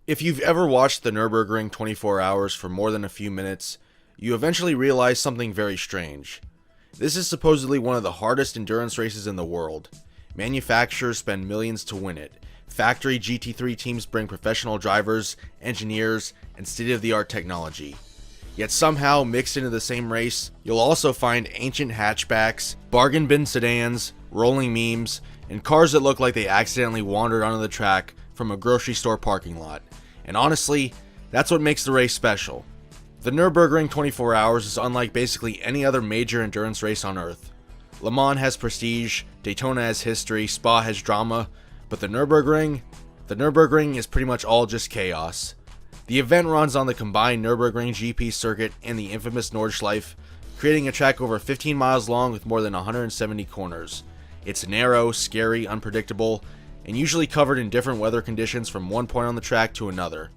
If you've ever watched the Nürburgring 24 hours for more than a few minutes, you eventually realize something very strange. This is supposedly one of the hardest endurance races in the world. Manufacturers spend millions to win it. Factory GT3 teams bring professional drivers, engineers, and state-of-the-art technology. Yet somehow, mixed into the same race, you'll also find ancient hatchbacks, bargain bin sedans, rolling memes, and cars that look like they accidentally wandered onto the track from a grocery store parking lot. And honestly, that's what makes the race special. The Nürburgring 24 hours is unlike basically any other major endurance race on Earth. Le Mans has prestige, Daytona has history, Spa has drama, but the Nürburgring is pretty much all just chaos. The event runs on the combined Nürburgring GP circuit and the infamous Nordschleife, creating a track over 15 miles long with more than 170 corners. It's narrow, scary, unpredictable, and usually covered in different weather conditions from one point on the track to another.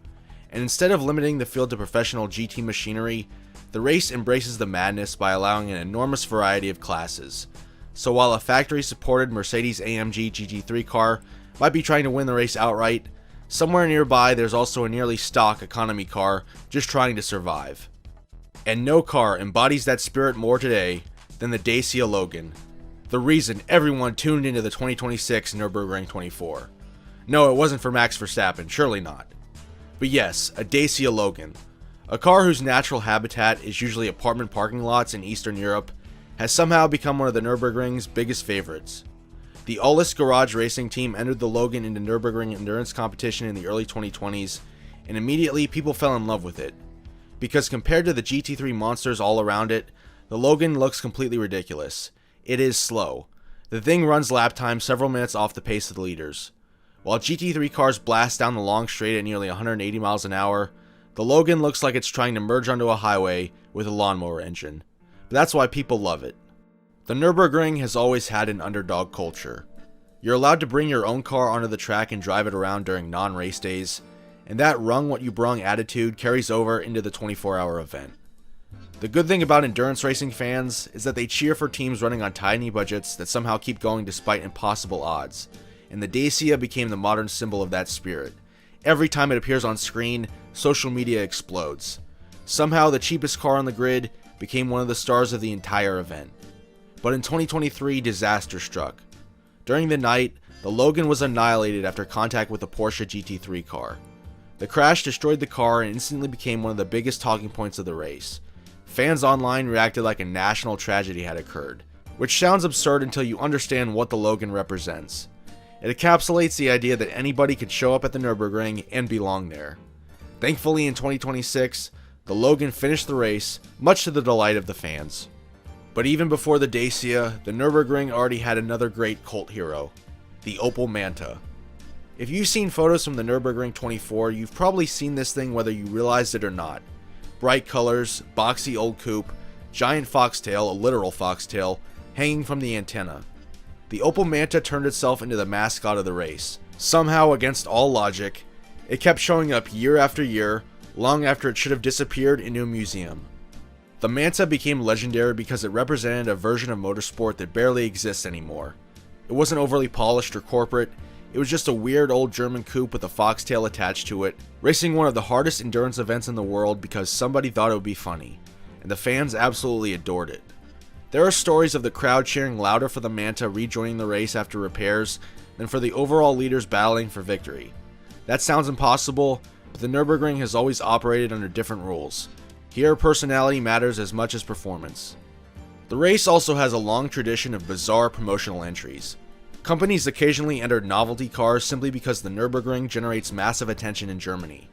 And instead of limiting the field to professional GT machinery, the race embraces the madness by allowing an enormous variety of classes. So while a factory-supported Mercedes-AMG GT3 car might be trying to win the race outright, somewhere nearby there's also a nearly stock economy car just trying to survive. And no car embodies that spirit more today than the Dacia Logan. The reason everyone tuned into the 2026 Nürburgring 24. No, it wasn't for Max Verstappen, surely not. But yes, a Dacia Logan. A car whose natural habitat is usually apartment parking lots in Eastern Europe, has somehow become one of the Nürburgring's biggest favorites. The Ullis Garage Racing Team entered the Logan into Nürburgring endurance competition in the early 2020s, and immediately people fell in love with it. Because compared to the GT3 monsters all around it, the Logan looks completely ridiculous. It is slow. The thing runs lap time several minutes off the pace of the leaders. While GT3 cars blast down the long straight at nearly 180 miles an hour, the Logan looks like it's trying to merge onto a highway with a lawnmower engine. But that's why people love it. The Nürburgring has always had an underdog culture. You're allowed to bring your own car onto the track and drive it around during non-race days, and that rung what you brung attitude carries over into the 24-hour event. The good thing about endurance racing fans is that they cheer for teams running on tiny budgets that somehow keep going despite impossible odds, and the Dacia became the modern symbol of that spirit. Every time it appears on screen, social media explodes. Somehow the cheapest car on the grid became one of the stars of the entire event. But in 2023, disaster struck. During the night, the Logan was annihilated after contact with a Porsche GT3 car. The crash destroyed the car and instantly became one of the biggest talking points of the race. Fans online reacted like a national tragedy had occurred, which sounds absurd until you understand what the Logan represents. It encapsulates the idea that anybody could show up at the Nürburgring and belong there. Thankfully in 2026, the Logan finished the race, much to the delight of the fans. But even before the Dacia, the Nürburgring already had another great cult hero, the Opel Manta. If you've seen photos from the Nürburgring 24, you've probably seen this thing whether you realized it or not. Bright colors, boxy old coupe, giant foxtail, a literal foxtail, hanging from the antenna. The Opel Manta turned itself into the mascot of the race. Somehow, against all logic, it kept showing up year after year, long after it should have disappeared into a museum. The Manta became legendary because it represented a version of motorsport that barely exists anymore. It wasn't overly polished or corporate. It was just a weird old German coupe with a foxtail attached to it, racing one of the hardest endurance events in the world because somebody thought it would be funny, and the fans absolutely adored it. There are stories of the crowd cheering louder for the Manta rejoining the race after repairs than for the overall leaders battling for victory. That sounds impossible, but the Nürburgring has always operated under different rules. Here, personality matters as much as performance. The race also has a long tradition of bizarre promotional entries. Companies occasionally entered novelty cars simply because the Nürburgring generates massive attention in Germany.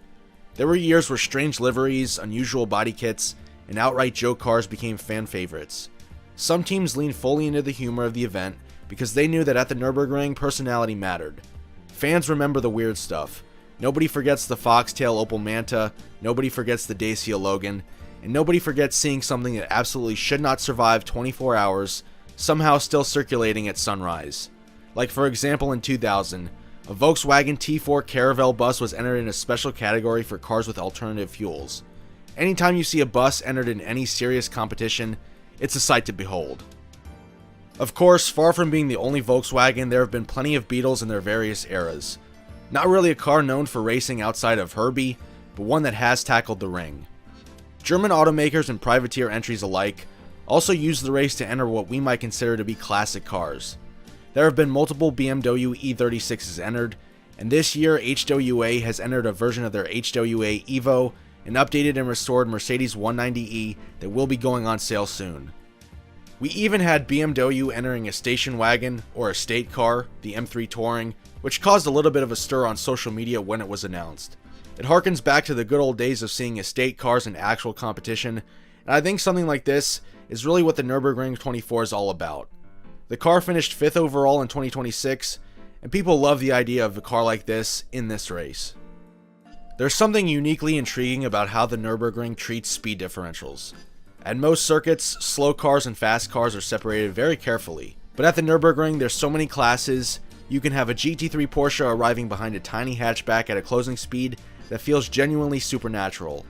There were years where strange liveries, unusual body kits, and outright joke cars became fan favorites. Some teams leaned fully into the humor of the event because they knew that at the Nürburgring, personality mattered. Fans remember the weird stuff. Nobody forgets the foxtail Opel Manta, nobody forgets the Dacia Logan, and nobody forgets seeing something that absolutely should not survive 24 hours, somehow still circulating at sunrise. Like for example in 2000, a Volkswagen T4 Caravelle bus was entered in a special category for cars with alternative fuels. Anytime you see a bus entered in any serious competition, it's a sight to behold. Of course, far from being the only Volkswagen, there have been plenty of Beetles in their various eras. Not really a car known for racing outside of Herbie, but one that has tackled the ring. German automakers and privateer entries alike also use the race to enter what we might consider to be classic cars. There have been multiple BMW E36s entered, and this year HWA has entered a version of their HWA Evo, an updated and restored Mercedes 190e that will be going on sale soon. We even had BMW entering a station wagon, or estate car, the M3 Touring, which caused a little bit of a stir on social media when it was announced. It harkens back to the good old days of seeing estate cars in actual competition, and I think something like this is really what the Nürburgring 24 is all about. The car finished 5th overall in 2026, and people love the idea of a car like this in this race. There's something uniquely intriguing about how the Nürburgring treats speed differentials. At most circuits, slow cars and fast cars are separated very carefully, but at the Nürburgring there's so many classes. You can have a GT3 Porsche arriving behind a tiny hatchback at a closing speed that feels genuinely supernatural.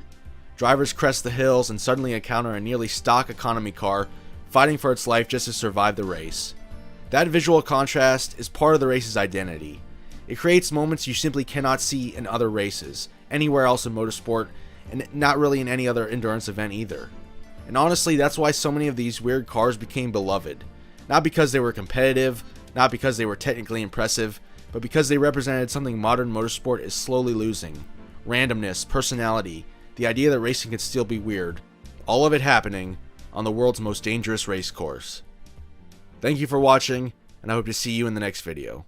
Drivers crest the hills and suddenly encounter a nearly stock economy car fighting for its life just to survive the race. That visual contrast is part of the race's identity. It creates moments you simply cannot see in other races, anywhere else in motorsport, and not really in any other endurance event either. And honestly, that's why so many of these weird cars became beloved. Not because they were competitive, not because they were technically impressive, but because they represented something modern motorsport is slowly losing. Randomness, personality, the idea that racing can still be weird. All of it happening on the world's most dangerous race course. Thank you for watching, and I hope to see you in the next video.